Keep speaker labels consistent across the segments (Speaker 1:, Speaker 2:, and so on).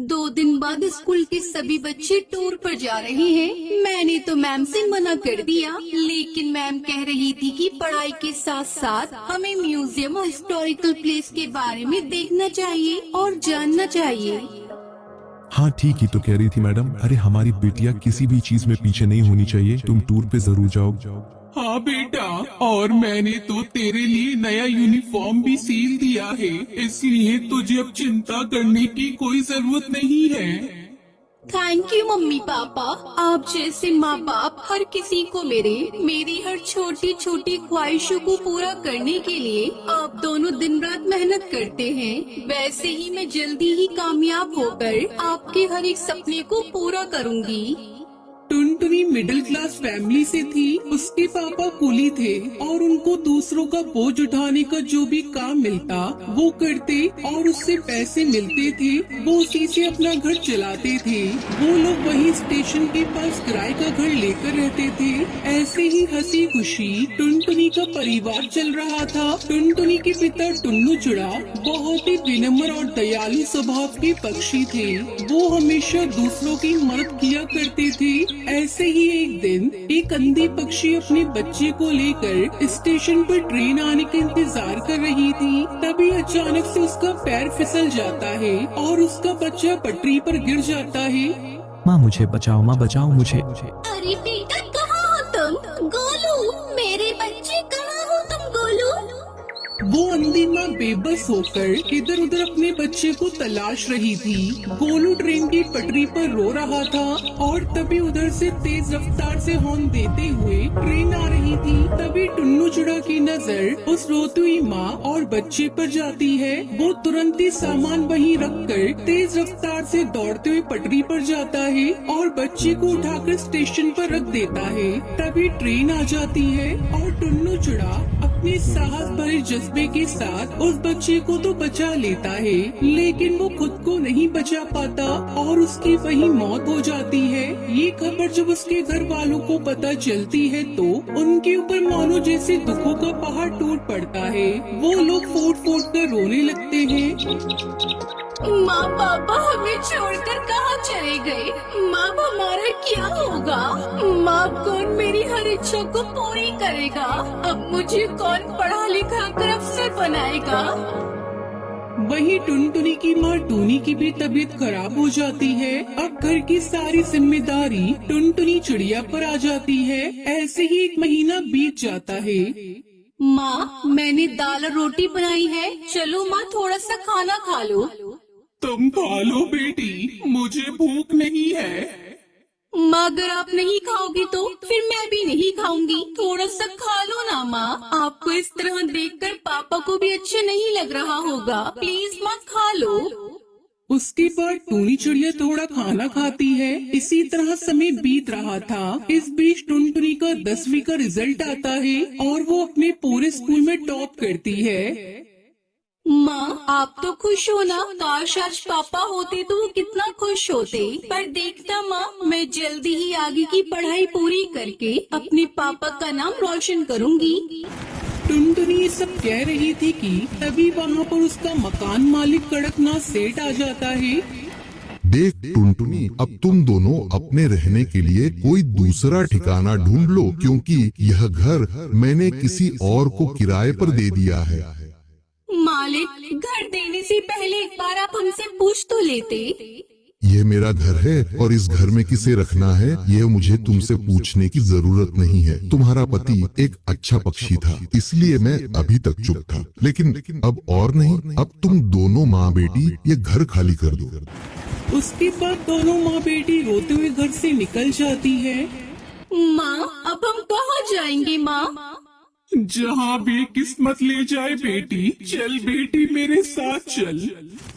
Speaker 1: 2 दिन बाद स्कूल के सभी बच्चे टूर पर जा रहे हैं। मैंने तो मैम से मना कर दिया, लेकिन मैम कह रही थी कि पढ़ाई के साथ साथ हमें म्यूजियम और हिस्टोरिकल प्लेस के बारे में देखना चाहिए और जानना चाहिए।
Speaker 2: हाँ ठीक ही तो कह रही थी मैडम। अरे हमारी बेटियां किसी भी चीज में पीछे नहीं होनी चाहिए। तुम टूर पे जरूर जाओ।
Speaker 3: हाँ बेटा, और मैंने तो तेरे लिए नया यूनिफॉर्म भी सील दिया है, इसलिए तुझे अब चिंता करने की कोई जरूरत नहीं है।
Speaker 1: Thank you mummy papa. आप जैसे माँ बाप हर किसी को मेरी हर छोटी छोटी ख्वाहिशों को पूरा करने के लिए आप दोनों दिन रात मेहनत करते हैं। वैसे ही मैं जल्दी ही कामयाब होकर आपके हर एक सपने को पूरा करूँगी।
Speaker 3: टुनटुनी मिडिल क्लास फैमिली से थी। उसके पापा कुली थे और उनको दूसरों का बोझ उठाने का जो भी काम मिलता वो करते और उससे पैसे मिलते थे, वो उसी से अपना घर चलाते थे। वो लोग वही स्टेशन के पास किराए का घर लेकर रहते थे। ऐसे ही हंसी खुशी टुनटुनी का परिवार चल रहा था। टुनटुनी के पिता टुन्नू चुड़ा बहुत ही विनम्र और दयालु स्वभाव के पक्षी थे। वो हमेशा दूसरों की मदद किया करते थे। ऐसे ही एक दिन एक अंधी पक्षी अपने बच्चे को लेकर स्टेशन पर ट्रेन आने का इंतजार कर रही थी। तभी अचानक से उसका पैर फिसल जाता है और उसका बच्चा पटरी पर गिर जाता है।
Speaker 2: माँ मुझे बचाओ, माँ बचाओ मुझे।
Speaker 1: अरे बेटा कहाँ हो तुम? गोलू, मेरे बच्चे कहाँ हो तुम? गोलू।
Speaker 3: वो अंधी माँ बेबस होकर इधर उधर अपने बच्चे को तलाश रही थी। गोलू ट्रेन की पटरी पर रो रहा था और तभी उधर से तेज रफ्तार से हॉर्न देते हुए ट्रेन आ रही थी। तभी टुन्नू चुड़ा की नजर उस रोती हुई माँ और बच्चे पर जाती है। वो तुरंत ही सामान वहीं रखकर तेज रफ्तार से दौड़ते हुए पटरी पर जाता है और बच्चे को उठाकर स्टेशन पर रख देता है। तभी ट्रेन आ जाती है और टुन्नू चुड़ा अपने साहस भरे जज्बे के साथ उस बच्चे को तो बचा लेता है, लेकिन वो खुद को नहीं बचा पाता और उसकी वही मौत हो जाती है। ये खबर जब उसके घर वालों को पता चलती है तो उनके ऊपर मानो जैसे दुखों का पहाड़ टूट पड़ता है। वो लोग फूट फूट कर रोने लगते हैं।
Speaker 1: माँ पापा हमें छोड़कर कहाँ चले गए? माँ हमारा क्या होगा? माँ कौन मेरी हर इच्छा को पूरी करेगा? अब मुझे कौन पढ़ा लिखा कर अफसर बनाएगा?
Speaker 3: वही टुनटुनी की माँ टूनी की भी तबीयत खराब हो जाती है। अब घर की सारी जिम्मेदारी टुनटुनी चिड़िया पर आ जाती है। ऐसे ही 1 महीना बीत जाता है।
Speaker 1: माँ मैंने दाल और रोटी बनाई है, चलो माँ थोड़ा सा खाना खा लो।
Speaker 3: तुम खा लो बेटी, मुझे भूख नहीं है।
Speaker 1: माँ अगर आप नहीं खाओगी तो फिर मैं भी नहीं खाऊंगी। थोड़ा सा खा लो ना माँ। आपको इस तरह देखकर पापा को भी अच्छा नहीं लग रहा होगा। प्लीज माँ खा लो।
Speaker 3: उसके बाद टूनी चिड़िया थोड़ा खाना खाती है। इसी तरह समय बीत रहा था। इस बीच टुनटुनी का 10वीं का रिजल्ट आता है और वो अपने पूरे स्कूल में टॉप करती है।
Speaker 1: माँ आप तो खुश हो ना? काश आज पापा होते तो वो कितना खुश होते। पर देखना माँ, मैं जल्दी ही आगे की पढ़ाई पूरी करके अपने पापा का नाम रोशन करूँगी।
Speaker 3: टुनटुनी ये सब कह रही थी कि तभी वहाँ पर उसका मकान मालिक कड़कनाथ सेठ आ जाता है।
Speaker 4: देख टुनटुनी, अब तुम दोनों अपने रहने के लिए कोई दूसरा ठिकाना ढूंढ लो, क्योंकि यह घर मैंने किसी और को किराए पर दे दिया है।
Speaker 1: मालिक, घर देने से पहले एक बार आप हमसे पूछ तो लेते।
Speaker 4: यह मेरा घर है और इस घर में किसे रखना है यह मुझे तुमसे पूछने की जरूरत नहीं है। तुम्हारा पति एक अच्छा पक्षी था, इसलिए मैं अभी तक चुप था, लेकिन अब और नहीं। अब तुम दोनों माँ बेटी ये घर खाली कर दो।
Speaker 3: उसके बाद दोनों माँ बेटी रोते हुए घर से निकल जाती है।
Speaker 1: माँ अब हम कहाँ जाएंगे माँ?
Speaker 3: जहाँ भी किस्मत ले जाए बेटी, चल बेटी मेरे साथ चल।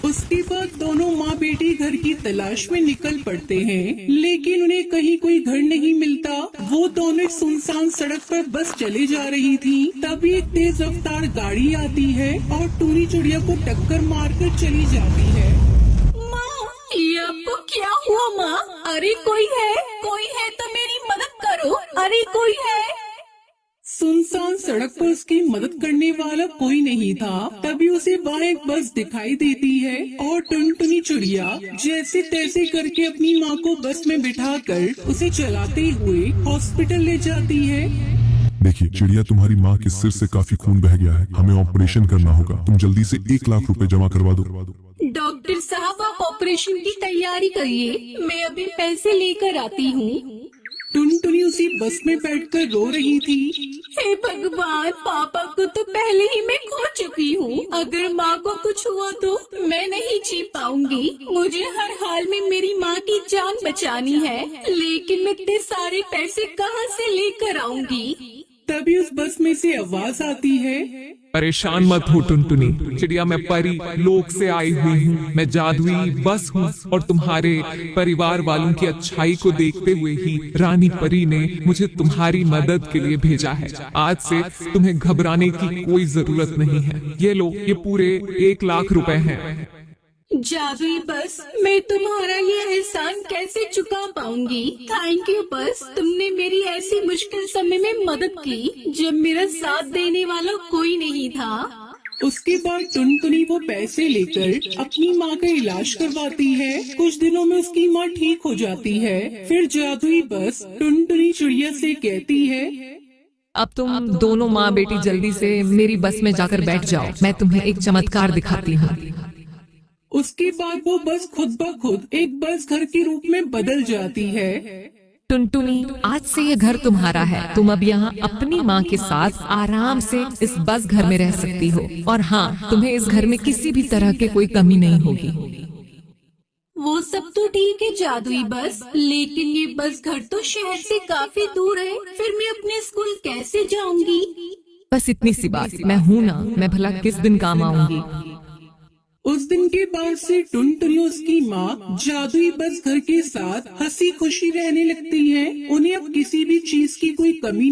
Speaker 3: उसके बाद दोनों माँ बेटी घर की तलाश में निकल पड़ते हैं, लेकिन उन्हें कहीं कोई घर नहीं मिलता। वो दोनों एक सुनसान सड़क पर बस चले जा रही थी। तभी एक तेज रफ्तार गाड़ी आती है और टूनी चिड़िया को टक्कर मारकर चली जाती है।
Speaker 1: माँ ये आपको क्या हुआ माँ? अरे कोई है तो मेरी मदद करो। अरे कोई है?
Speaker 3: सुनसान सड़क पर उसकी मदद करने वाला कोई नहीं था। तभी उसे वहाँ एक बस दिखाई देती है और टुनटुनी चिड़िया जैसे तैसे करके अपनी माँ को बस में बिठाकर उसे चलाते हुए हॉस्पिटल ले जाती है।
Speaker 2: देखिए चिड़िया, तुम्हारी माँ के सिर से काफी खून बह गया है, हमें ऑपरेशन करना होगा। तुम जल्दी से 1 लाख रुपए जमा करवा दो।
Speaker 1: डॉक्टर साहब, आप ऑपरेशन की तैयारी करिए, मैं अभी पैसे लेकर आती हूँ।
Speaker 3: टुनटुनी उसी बस में बैठकर रो रही थी।
Speaker 1: हे भगवान, पापा को तो पहले ही मैं खो चुकी हूँ। अगर माँ को कुछ हुआ तो मैं नहीं जी पाऊंगी। मुझे हर हाल में मेरी माँ की जान बचानी है, लेकिन मैं इतने सारे पैसे कहाँ से लेकर आऊंगी?
Speaker 3: तभी उस बस में से आवाज आती है,
Speaker 5: परेशान मत हो टुनटुनी चिड़िया, मैं परी लोक से आई हुई हूँ। मैं जादुई बस हूँ और तुम्हारे परिवार वालों की अच्छाई को देखते हुए ही रानी परी ने मुझे तुम्हारी मदद के लिए भेजा है। आज से तुम्हें घबराने की कोई जरूरत नहीं है। ये लो, ये पूरे 1 लाख रुपए हैं।
Speaker 1: जादुई बस, मैं तुम्हारा ये एहसान कैसे चुका पाऊंगी? थैंक यू बस, तुमने मेरी ऐसी मुश्किल समय में मदद की जब मेरा साथ देने वाला कोई नहीं था।
Speaker 3: उसके बाद टुनटुनी वो पैसे लेकर अपनी माँ का इलाज करवाती है। कुछ दिनों में उसकी माँ ठीक हो जाती है। फिर जादुई बस टुनटुनी चिड़िया से कहती है,
Speaker 6: अब तुम दोनों माँ बेटी जल्दी से मेरी बस में जाकर बैठ जाओ, मैं तुम्हें एक चमत्कार दिखाती हूँ।
Speaker 3: उसके बाद वो बस खुद ब खुद एक बस घर के रूप में बदल जाती है।
Speaker 6: टुनटुनी, आज से ये घर तुम्हारा है। तुम अब यहाँ अपनी माँ के साथ आराम से इस बस घर में रह सकती हो। और हाँ, तुम्हें इस घर में किसी भी तरह की कोई कमी नहीं होगी।
Speaker 1: वो सब तो ठीक है जादुई बस, लेकिन ये बस घर तो शहर से काफी दूर है। फिर मैं अपने स्कूल कैसे जाऊंगी?
Speaker 6: बस इतनी सी बात, मैं हूँ ना, मैं भला किस दिन काम आऊंगी।
Speaker 3: उस दिन के बाद से टुनटुनी उसकी माँ जादुई बस घर के साथ हंसी खुशी रहने लगती है। उन्हें अब किसी भी चीज की कोई कमी